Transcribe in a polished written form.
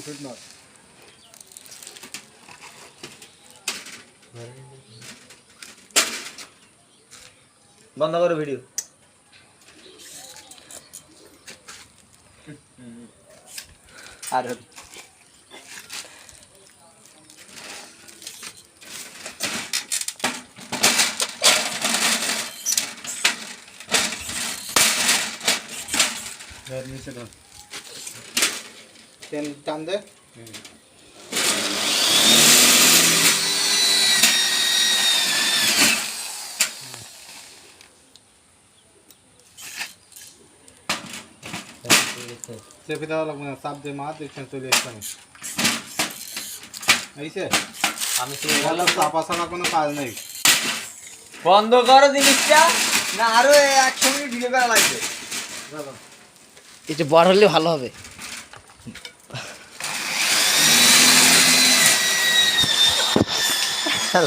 should not. বন্ধ করো video. আর नीचे धर तेल टान दे চেপে দেওয়া লাগবে না, চাপ দিয়ে মাছ দেখছেন চলে আসছে এইছে। আমি চাপা ছাড়া কোনো কাজ নেই। বন্ধ করো জিনিসটা, না আরো 100 মিনিট ভিডিও করা লাগবে। এটা বড় হলে ভালো হবে।